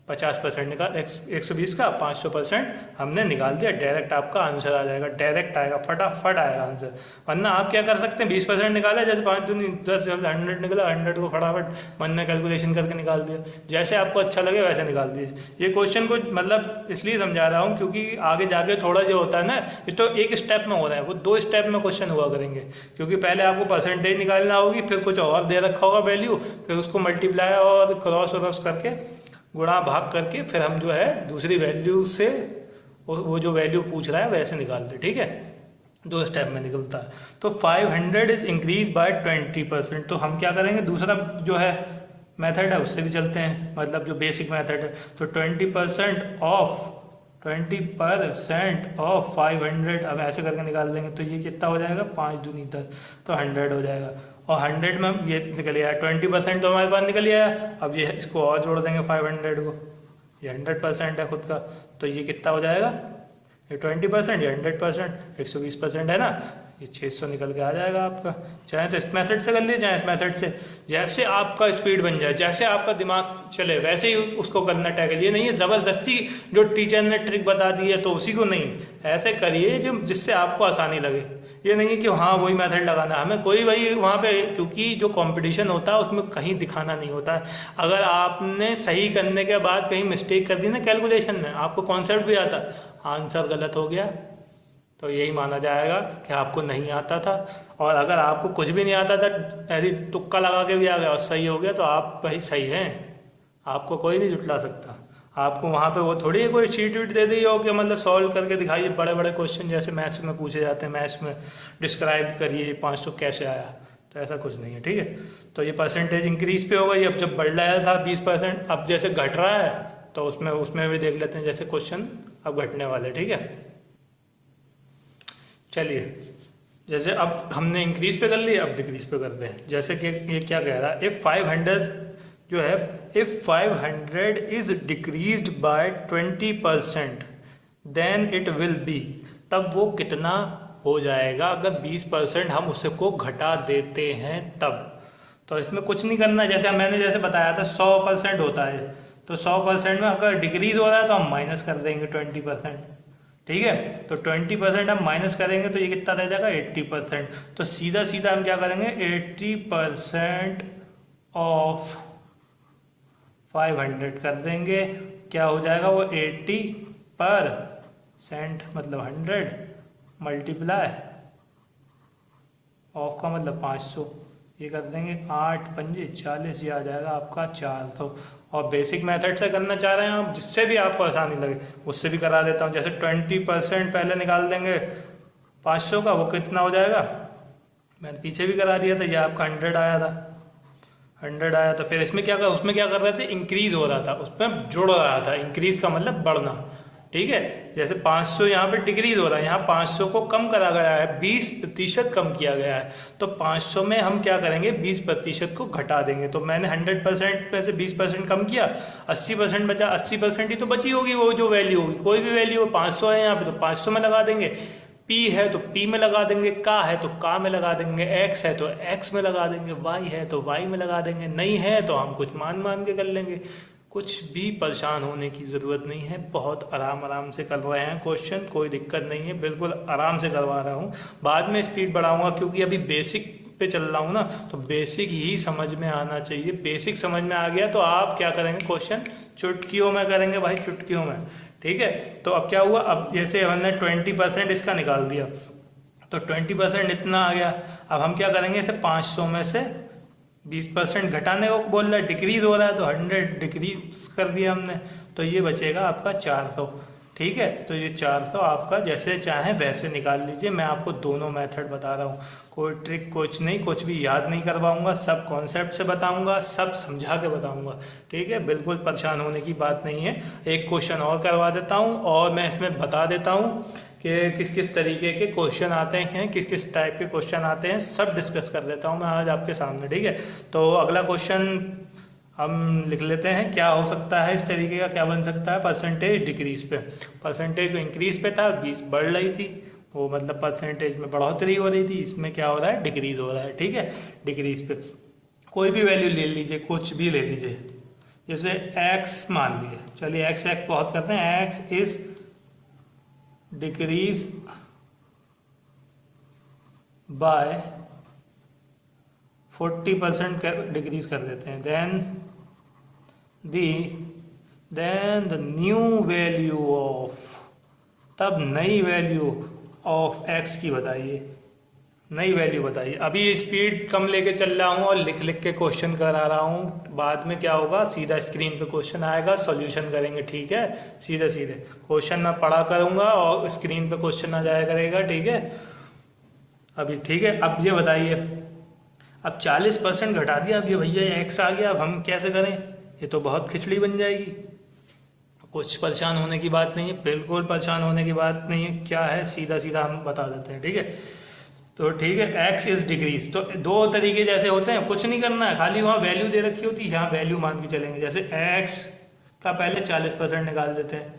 50% निकाल, 120 का 500% हमने निकाल दिया, डायरेक्ट आपका आंसर आ जाएगा, डायरेक्ट आएगा, फटाफट आएगा आंसर। वरना आप क्या कर सकते हैं, 20% निकाले, जैसे 5 दूनी 10, जब 100 निकला, 100 को फटाफट मन में कैलकुलेशन करके निकाल दिया, जैसे आपको अच्छा लगे वैसे निकाल दीजिए। ये क्वेश्चन को मतलब इसलिए समझा रहा हूँ क्योंकि आगे जाके थोड़ा जो होता है ना, ये तो एक स्टेप में हो रहा है, वो 2 स्टेप में क्वेश्चन हुआ करेंगे, क्योंकि पहले आपको परसेंटेज निकालना होगी, फिर कुछ और दे रखा होगा वैल्यू, फिर उसको मल्टीप्लाई और क्रॉस करके, गुणा भाग करके, फिर हम जो है दूसरी वैल्यू से वो जो वैल्यू पूछ रहा है वैसे निकालते। ठीक है, 2 स्टेप में निकलता है। तो 500 इज इंक्रीज बाय 20%, तो हम क्या करेंगे, दूसरा जो है मेथड है उससे भी चलते हैं, मतलब जो बेसिक मेथड है। तो 20% ऑफ 500 अब ऐसे करके निकाल देंगे, तो ये कितना हो जाएगा, 5 दूनी 10, तो 100 हो जाएगा। और 100 में ये निकल आया, 20% तो हमारे पास निकल आया। अब ये इसको और जोड़ देंगे 500 को, ये 100% है खुद का, तो ये कितना हो जाएगा, ये 20%, ये 100%, 120% है ना, ये 600 निकल के आ जाएगा आपका। चाहे तो इस मेथड से कर लीजिए, चाहे इस मेथड से, जैसे आपका स्पीड बन जाए, जैसे आपका दिमाग चले वैसे ही उसको करना टैकल। ये नहीं है ज़बरदस्ती जो टीचर ने ट्रिक बता दी है तो उसी को नहीं, ऐसे करिए जो जिससे आपको आसानी लगे। ये नहीं है कि हाँ वही मेथड लगाना है हमें, कोई भाई वहाँ पे, क्योंकि जो कंपटीशन होता है उसमें कहीं दिखाना नहीं होता है। अगर आपने सही करने के बाद कहीं मिस्टेक कर दी ना कैलकुलेशन में, आपको कॉन्सेप्ट भी आता, आंसर गलत हो गया तो यही माना जाएगा कि आपको नहीं आता था। और अगर आपको कुछ भी नहीं आता था, ऐसी तुक्का लगा के भी आ गया और सही हो गया, तो आप भाई सही हैं, आपको कोई नहीं जुटला सकता। आपको वहाँ पे वो थोड़ी है कोई चीट वीट दे दी हो कि मतलब सॉल्व करके दिखाइए बड़े बड़े क्वेश्चन जैसे मैथ्स में पूछे जाते हैं, मैथ्स में डिस्क्राइब करिए 500 कैसे आया, तो ऐसा कुछ नहीं है, ठीक है। तो ये परसेंटेज इंक्रीज पे होगा, ये अब जब बढ़ रहा था 20%, अब जैसे घट रहा है तो उसमें भी देख लेते हैं जैसे क्वेश्चन अब घटने वाले, ठीक है। चलिए, जैसे अब हमने इंक्रीज पे कर लिया, अब डिक्रीज पे करते हैं। जैसे कि ये क्या कह रहा है, इफ 500 जो है, if 500 is decreased by 20% then it will be, तब वो कितना हो जाएगा अगर 20% हम उसको घटा देते हैं तब। तो इसमें कुछ नहीं करना है, जैसे मैंने जैसे बताया था 100% होता है, तो 100% में अगर डिक्रीज हो रहा है तो हम माइनस कर देंगे 20%, ठीक है। तो 20% हम माइनस करेंगे तो ये कितना रह जाएगा 80%। तो सीधा सीधा हम क्या करेंगे, 80% ऑफ 500 कर देंगे, क्या हो जाएगा वो 80% मतलब 100 मल्टीप्लाई ऑफ का मतलब 500, ये कर देंगे 8 पंजे 40, ये आ जाएगा आपका 400। और बेसिक मेथड से करना चाह रहे हैं आप, जिससे भी आपको आसानी लगे उससे भी करा देता हूँ। जैसे 20% पहले निकाल देंगे 500 का, वो कितना हो जाएगा, मैंने पीछे भी करा दिया था, ये आपका 100 आया था, 100 आया था। फिर इसमें क्या कर, उसमें क्या कर रहे थे, इंक्रीज हो रहा था, उसमें जुड़ रहा था, इंक्रीज का मतलब बढ़ना, ठीक है। जैसे 500 यहाँ पे डिक्रीज हो रहा है, यहाँ 500 को कम करा गया है, 20% कम किया गया है, तो 500 में हम क्या करेंगे 20% को घटा देंगे। तो मैंने 100% में से 20% कम किया, 80% बचा, 80% ही तो बची होगी वो जो वैल्यू होगी, कोई भी वैल्यू हो, 500 है यहाँ पे तो 500 में लगा देंगे, P है तो P में लगा देंगे, का है तो का में लगा देंगे, X है तो X में लगा देंगे, Y है तो Y में लगा देंगे, नहीं है तो हम कुछ मान के कर लेंगे। कुछ भी परेशान होने की ज़रूरत नहीं है, बहुत आराम से कर रहे हैं क्वेश्चन, कोई दिक्कत नहीं है, बिल्कुल आराम से करवा रहा हूँ। बाद में स्पीड बढ़ाऊंगा क्योंकि अभी बेसिक पे चल रहा हूँ ना, तो बेसिक ही समझ में आना चाहिए। बेसिक समझ में आ गया तो आप क्या करेंगे, क्वेश्चन चुटकियों में करेंगे भाई, चुटकियों में, ठीक है। तो अब क्या हुआ, अब जैसे हमने 20% इसका निकाल दिया तो 20% इतना आ गया। अब हम क्या करेंगे, इसे 500 में से 20% घटाने को बोल रहा है, डिक्रीज हो रहा है तो 100 डिक्रीज कर दिया हमने, तो ये बचेगा आपका 400, ठीक है। तो ये 400 आपका जैसे चाहे वैसे निकाल लीजिए। मैं आपको दोनों मेथड बता रहा हूँ, कोई ट्रिक कुछ नहीं, कुछ भी याद नहीं करवाऊंगा, सब कॉन्सेप्ट से बताऊंगा, सब समझा के बताऊंगा, ठीक है। बिल्कुल परेशान होने की बात नहीं है। एक क्वेश्चन और करवा देता हूँ और मैं इसमें बता देता हूँ कि किस किस तरीके के क्वेश्चन आते हैं, किस किस टाइप के क्वेश्चन आते हैं, सब डिस्कस कर देता हूँ मैं आज आपके सामने, ठीक है। तो अगला क्वेश्चन हम लिख लेते हैं, क्या हो सकता है इस तरीके का, क्या बन सकता है, परसेंटेज डिक्रीज पे, परसेंटेज जो इंक्रीज पे था 20 बढ़ रही थी, वो मतलब परसेंटेज में बढ़ोतरी हो रही थी, इसमें क्या हो रहा है, डिक्रीज हो रहा है, ठीक है। डिक्रीज पे कोई भी वैल्यू ले लीजिए, कुछ भी ले लीजिए, जैसे x मान लिए, चलिए x बहुत करते हैं, x is decrease by 40% decrease कर देते हैं, then the new value of, तब नई वैल्यू ऑफ x की बताइए, नई वैल्यू बताइए। अभी स्पीड कम लेके चल रहा हूँ और लिख के क्वेश्चन करा रहा हूँ, बाद में क्या होगा, सीधा स्क्रीन पे क्वेश्चन आएगा, सॉल्यूशन करेंगे, ठीक है। सीधे क्वेश्चन मैं पढ़ा करूँगा और स्क्रीन पे क्वेश्चन आ जाया करेगा, ठीक है। अभी ठीक है, अब ये बताइए, अब 40% घटा दिया, अब ये भैया x आ गया, अब हम कैसे करें, ये तो बहुत खिचड़ी बन जाएगी। कुछ परेशान होने की बात नहीं है, बिल्कुल परेशान होने की बात नहीं है, क्या है सीधा हम बता देते हैं, ठीक है। तो ठीक है, x इज डिक्रीज, तो दो तरीके जैसे होते हैं, कुछ नहीं करना है, खाली वहाँ वैल्यू दे रखी होती है, यहाँ वैल्यू मान के चलेंगे। जैसे x का पहले 40% निकाल देते हैं,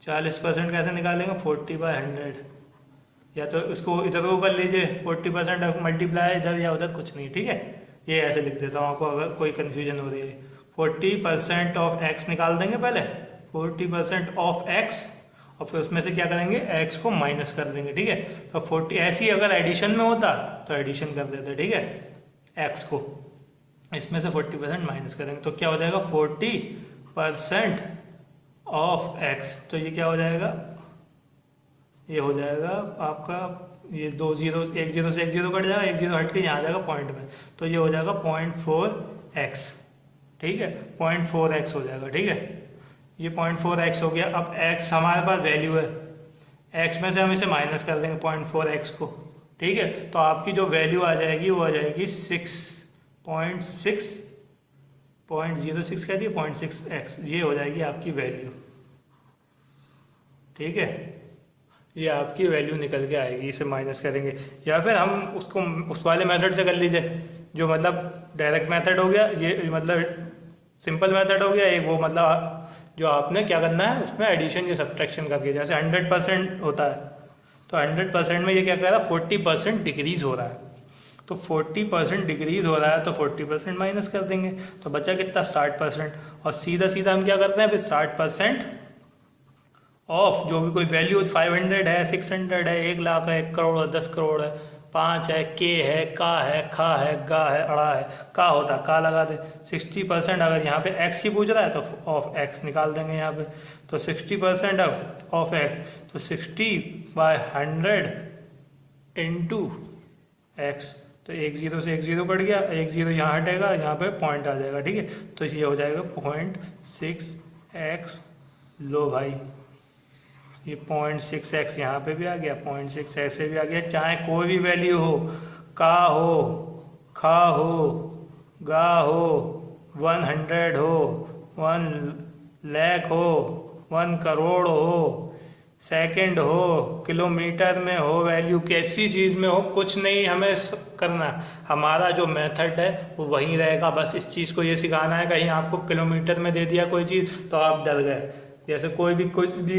40% कैसे निकालेंगे, 40/100, या तो इसको इधर को कर लीजिए 40% मल्टीप्लाई इधर या उधर, कुछ नहीं, ठीक है। ये ऐसे लिख देता हूँ आपको अगर कोई कन्फ्यूजन हो रही है। 40% ऑफ एक्स निकाल देंगे पहले, 40% ऑफ एक्स, और फिर उसमें से क्या करेंगे, एक्स को माइनस कर देंगे, ठीक है। तो 40 ऐसी अगर एडिशन में होता तो एडिशन कर देते, ठीक है, एक्स को इसमें से 40% माइनस करेंगे तो क्या हो जाएगा 40% ऑफ एक्स। तो ये क्या हो जाएगा, ये हो जाएगा आपका, ये 2 जीरो, एक जीरो से एक जीरो कट जाएगा, एक जीरो हट के यहाँ आ जाएगा पॉइंट में, तो ये हो जाएगा 0.4x, ठीक है, 0.4x हो जाएगा, ठीक है। ये 0.4x हो गया। अब x हमारे पास वैल्यू है, x में से हम इसे माइनस कर देंगे 0.4x को, ठीक है। तो आपकी जो वैल्यू आ जाएगी वो आ जाएगी 0.6 कह दिए 0.6x, ये हो जाएगी आपकी वैल्यू, ठीक है। ये आपकी वैल्यू निकल के आएगी, इसे माइनस करेंगे। या फिर हम उसको उस वाले मेथड से कर लीजिए जो मतलब डायरेक्ट मेथड हो गया, ये मतलब सिंपल मेथड हो गया, एक वो मतलब जो आपने क्या करना है उसमें एडिशन या सब्ट्रैक्शन करके, जैसे 100% होता है तो 100% में ये क्या कर रहा है 40% डिक्रीज हो रहा है, तो 40% डिक्रीज हो रहा है तो 40% माइनस कर देंगे, तो बचा कितना 60%। और सीधा सीधा हम क्या करते हैं फिर 60% ऑफ जो भी कोई वैल्यू 500 है, 600 है, 1 लाख है, 1 करोड़ है, 10 करोड़ है, 5 है, के है, का है, खा है, गा है, अड़ा है, का होता का लगा दे। 60% अगर यहाँ पे x की पूछ रहा है तो ऑफ x निकाल देंगे यहाँ पे, तो 60% ऑफ x, तो 60/100 इंटू x, तो 1 जीरो से 1 जीरो कट गया, 1 जीरो यहाँ हटेगा, यहाँ पे पॉइंट आ जाएगा, ठीक है। तो ये हो जाएगा 0.6x, लो भाई ये 0.6x यहाँ पे भी आ गया, 0.6 ऐसे भी आ गया। चाहे कोई भी वैल्यू हो, का हो, खा हो, गा हो, 100 हो, 1 लाख हो, 1 करोड़ हो, सेकंड हो, किलोमीटर में हो, वैल्यू कैसी चीज़ में हो, कुछ नहीं हमें करना। हमारा जो मेथड है वो वही रहेगा, बस इस चीज़ को ये सिखाना है। कहीं आपको किलोमीटर में दे दिया कोई चीज़ तो आप डर गए, जैसे कोई भी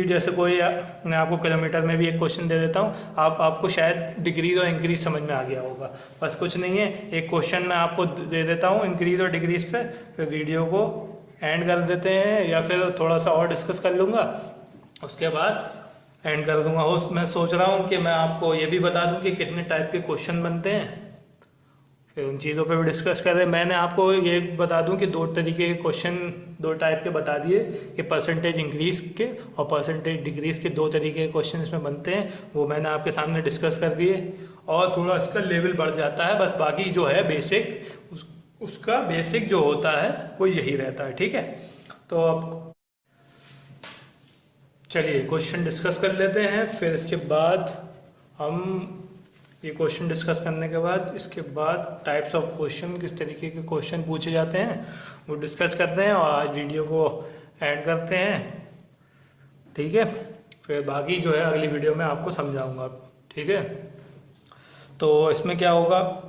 जैसे कोई मैं आपको किलोमीटर में भी एक क्वेश्चन दे देता हूँ, आपको शायद डिक्रीज और इंक्रीज समझ में आ गया होगा। बस कुछ नहीं है, एक क्वेश्चन मैं आपको दे देता हूँ इंक्रीज और डिक्रीज पे, फिर वीडियो को एंड कर देते हैं या फिर थोड़ा सा और डिस्कस कर लूँगा, उसके बाद एंड कर दूंगा। हो मैं सोच रहा हूँ कि मैं आपको ये भी बता दूँ कि कितने टाइप के क्वेश्चन बनते हैं, फिर उन चीज़ों पे भी डिस्कस करें। मैंने आपको ये बता दूं कि 2 तरीके के क्वेश्चन, 2 टाइप के बता दिए कि परसेंटेज इंक्रीज के और परसेंटेज डिक्रीज के 2 तरीके के क्वेश्चन इसमें बनते हैं, वो मैंने आपके सामने डिस्कस कर दिए। और थोड़ा इसका लेवल बढ़ जाता है, बस बाकी जो है बेसिक उसका बेसिक जो होता है वो यही रहता है, ठीक है। तो अब चलिए क्वेश्चन डिस्कस कर लेते हैं, फिर इसके बाद हम ये क्वेश्चन डिस्कस करने के बाद इसके बाद टाइप्स ऑफ क्वेश्चन, किस तरीके के क्वेश्चन पूछे जाते हैं वो डिस्कस करते हैं, और आज वीडियो को एंड करते हैं, ठीक है। फिर बाकी जो है अगली वीडियो में आपको समझाऊंगा, ठीक है। तो इसमें क्या होगा,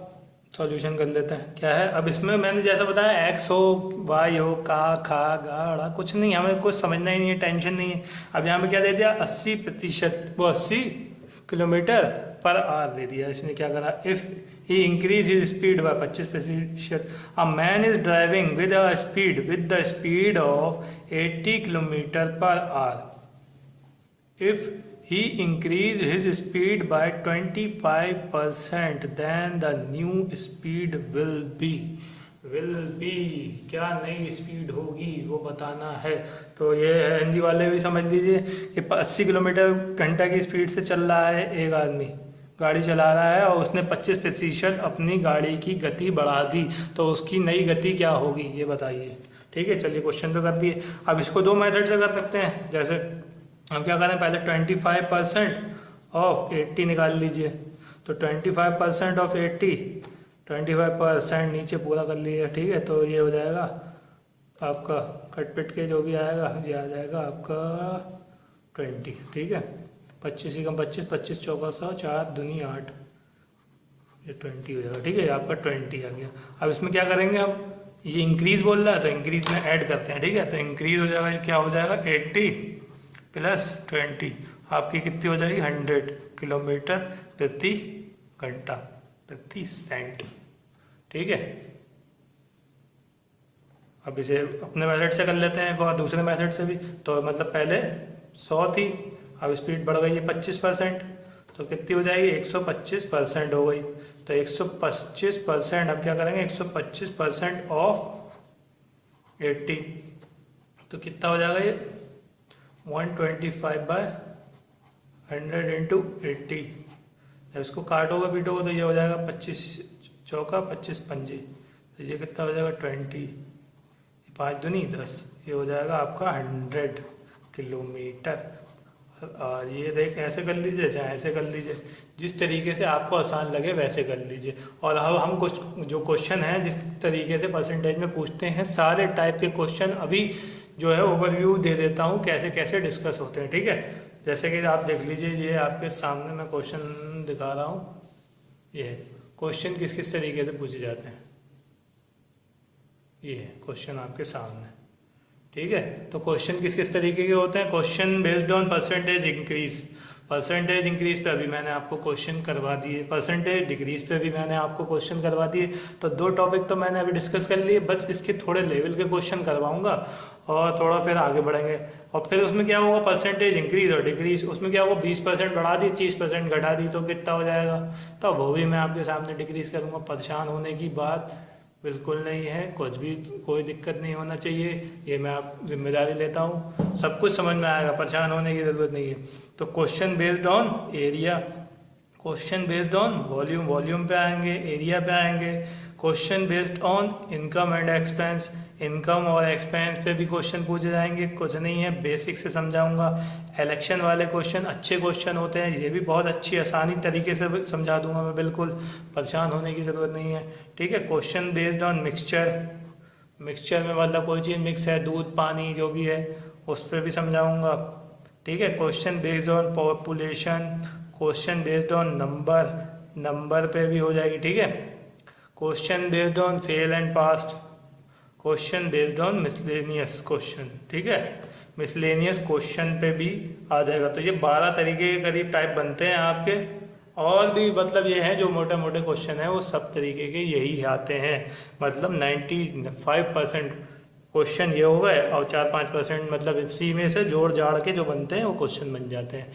सॉल्यूशन कर लेते हैं। क्या है अब इसमें मैंने जैसा बताया, एक्स हो, वाई हो, का, खा, गा, अड़ा, कुछ नहीं, हमें कुछ समझना ही नहीं है, टेंशन नहीं है। अब यहाँ पे क्या दे दिया 80%, वो 80 किलोमीटर पर आवर दे दिया। इसने क्या करा, if he increase his speed bye 25%, a man is driving with the speed of 80 kilometre per hour, if he increased his speed by 25%, then the new speed will be क्या नई स्पीड होगी वो बताना है। तो ये हिंदी वाले भी समझ लीजिए कि 80 किलोमीटर घंटा की स्पीड से चल रहा है एक आदमी, गाड़ी चला रहा है, और उसने 25% अपनी गाड़ी की गति बढ़ा दी, तो उसकी नई गति क्या होगी ये बताइए, ठीक है। चलिए क्वेश्चन पे कर दिए। अब इसको 2 मेथड से कर सकते हैं। जैसे हम क्या करें, पहले 25% ऑफ 80 निकाल लीजिए, तो 25% ऑफ 80, 25% नीचे पूरा कर लीजिए, ठीक है। तो ये हो जाएगा आपका कट पिट के जो भी आएगा ये आ जाएगा आपका 20, ठीक है। 25 ही कम 25, 25 चौका 100, 4 दूनी 8, ये 20 हो जाएगा, ठीक है। आपका 20 आ गया। अब इसमें क्या करेंगे, अब ये इंक्रीज बोल रहा है तो इंक्रीज में ऐड करते हैं, ठीक है। तो इंक्रीज हो जाएगा, क्या हो जाएगा 80 + 20, आपकी कितनी हो जाएगी 100 किलोमीटर प्रति घंटा प्रति सेकंड। ठीक है, अब इसे अपने मेथड से कर लेते हैं और दूसरे मेथड से भी। तो मतलब पहले 100 थी, अब स्पीड बढ़ गई है 25%, तो कितनी हो जाएगी 125% हो गई। तो 125%, अब क्या करेंगे 125% ऑफ 80, तो कितना हो जाएगा ये 125/100 इंटू 80। जब इसको काटोगे पीटोगे तो ये हो जाएगा 25 चौका 25 पंजे, तो ये कितना हो जाएगा 20, 5 दूनी 10, ये हो जाएगा आपका 100 किलोमीटर। और ये देख ऐसे कर लीजिए चाहे ऐसे कर लीजिए, जिस तरीके से आपको आसान लगे वैसे कर लीजिए। और अब हम कुछ जो क्वेश्चन हैं जिस तरीके से परसेंटेज में पूछते हैं, सारे टाइप के क्वेश्चन अभी जो है ओवरव्यू दे देता हूँ कैसे कैसे डिस्कस होते हैं। ठीक है, जैसे कि आप देख लीजिए, ये आपके सामने मैं क्वेश्चन दिखा रहा हूँ। ये क्वेश्चन किस किस तरीके से पूछे जाते हैं, ये क्वेश्चन आपके सामने। ठीक है, तो क्वेश्चन किस किस तरीके के होते हैं। Question based on percentage increase, percentage increase पे अभी मैंने आपको क्वेश्चन करवा दिए, परसेंटेज डिक्रीज पे भी मैंने आपको क्वेश्चन करवा दिए। तो 2 टॉपिक तो मैंने अभी डिस्कस कर लिए, बस इसके थोड़े लेवल के क्वेश्चन करवाऊंगा और थोड़ा फिर आगे बढ़ेंगे। और फिर उसमें क्या होगा, परसेंटेज इंक्रीज और डिक्रीज, उसमें क्या होगा 20% बढ़ा दी 30% घटा दी तो कितना हो जाएगा, तो वो भी मैं आपके सामने डिक्रीज करूँगा। परेशान होने की बात बिल्कुल नहीं है, कुछ भी कोई दिक्कत नहीं होना चाहिए, ये मैं आप जिम्मेदारी लेता हूँ, सब कुछ समझ में आएगा, परेशान होने की ज़रूरत नहीं है। तो question based on area, question based on volume, volume पे आएंगे, एरिया पे आएंगे। Question based on income and expense, income और एक्सपेंस पे भी क्वेश्चन पूछे जाएंगे, कुछ नहीं है, बेसिक से समझाऊंगा। इलेक्शन वाले क्वेश्चन अच्छे क्वेश्चन होते हैं, ये भी बहुत अच्छी आसानी तरीके से समझा दूंगा मैं, बिल्कुल परेशान होने की ज़रूरत नहीं है। ठीक है, question based on mixture, mixture में मतलब कोई चीज़ मिक्स है, दूध पानी जो भी है उस पर भी समझाऊंगा। ठीक है, question based on population, question based on number, number पे भी हो जाएगी। ठीक है, question based on fail and past, question based on miscellaneous question. ठीक है, मिसलेनियस क्वेश्चन पे भी आ जाएगा। तो ये 12 तरीके के करीब टाइप बनते हैं आपके, और भी मतलब ये है जो मोटे मोटे क्वेश्चन है वो सब तरीके के यही आते हैं। मतलब 95% क्वेश्चन ये हो गए और 4-5% मतलब इसी में से जोड़ जाड़ के जो बनते हैं वो क्वेश्चन बन जाते हैं।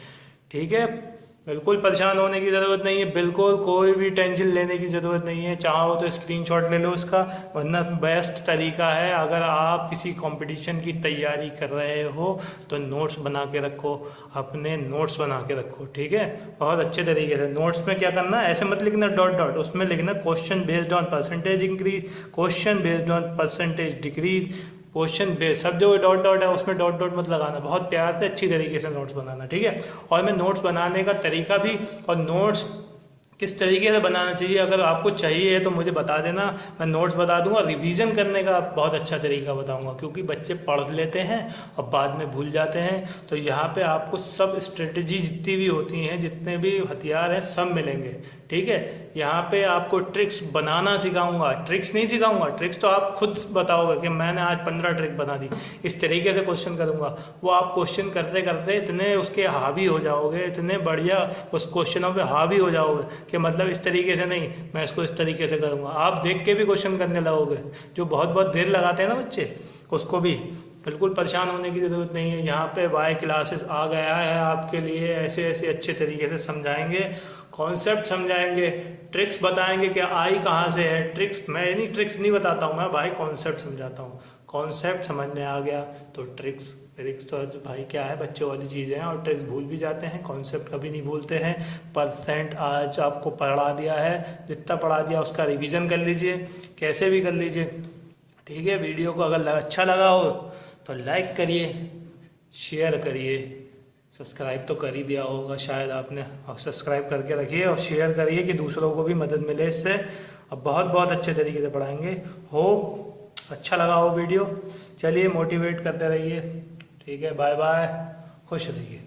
ठीक है, बिल्कुल परेशान होने की ज़रूरत नहीं है, बिल्कुल कोई भी टेंशन लेने की ज़रूरत नहीं है। चाहो तो स्क्रीनशॉट ले लो उसका, वरना बेस्ट तरीका है अगर आप किसी कंपटीशन की तैयारी कर रहे हो तो नोट्स बना के रखो, अपने नोट्स बना के रखो। ठीक है, बहुत अच्छे तरीके से। नोट्स में क्या करना है, ऐसे मत लिखना डॉट डॉट, उसमें लिखना question based on percentage increase, question based on percentage decrease, question base, सब जो डॉट डॉट है उसमें डॉट डॉट मत लगाना, बहुत प्यार से अच्छी तरीके से नोट्स बनाना। ठीक है, और मैं नोट्स बनाने का तरीका भी और नोट्स किस तरीके से बनाना चाहिए अगर आपको चाहिए तो मुझे बता देना, मैं नोट्स बता दूंगा। रिवीजन करने का बहुत अच्छा तरीका बताऊंगा, क्योंकि बच्चे पढ़ लेते हैं और बाद में भूल जाते हैं। तो यहाँ पे आपको सब स्ट्रेटजी जितनी भी होती हैं, जितने भी हथियार हैं, सब मिलेंगे। ठीक है, यहाँ पे आपको ट्रिक्स बनाना सिखाऊंगा, ट्रिक्स नहीं सिखाऊंगा, ट्रिक्स तो आप खुद बताओगे कि मैंने आज 15 ट्रिक बना दी, इस तरीके से क्वेश्चन करूंगा। वो आप क्वेश्चन करते करते इतने उसके हावी हो जाओगे, इतने बढ़िया उस क्वेश्चनों पे हावी हो जाओगे कि मतलब इस तरीके से नहीं, मैं इसको इस तरीके से करूँगा। आप देख के भी क्वेश्चन करने लगोगे, जो बहुत बहुत देर लगाते हैं ना बच्चे, उसको भी बिल्कुल परेशान होने की ज़रूरत नहीं है। यहाँ पे वाई क्लासेस आ गया है आपके लिए, ऐसे ऐसे अच्छे तरीके से समझाएंगे, कॉन्सेप्ट समझाएंगे, ट्रिक्स बताएंगे कि आई कहाँ से है। ट्रिक्स मैं नहीं, ट्रिक्स नहीं बताता हूँ मैं भाई, कॉन्सेप्ट समझाता हूँ। कॉन्सेप्ट समझ में आ गया तो ट्रिक्स तो भाई क्या है, बच्चों वाली चीज़ें हैं, और ट्रिक्स भूल भी जाते हैं, कॉन्सेप्ट कभी नहीं भूलते हैं। परसेंट आज आपको पढ़ा दिया है, जितना पढ़ा दिया उसका रिवीजन कर लीजिए, कैसे भी कर लीजिए। ठीक है, वीडियो को अगर अच्छा लगा हो तो लाइक करिए, शेयर करिए, सब्सक्राइब तो कर ही दिया होगा शायद आपने, और सब्सक्राइब करके रखिए और शेयर करिए कि दूसरों को भी मदद मिले इससे। अब बहुत बहुत अच्छे तरीके से पढ़ाएंगे। होप अच्छा लगा हो वीडियो, चलिए मोटिवेट करते रहिए। ठीक है, बाय बाय, खुश रहिए।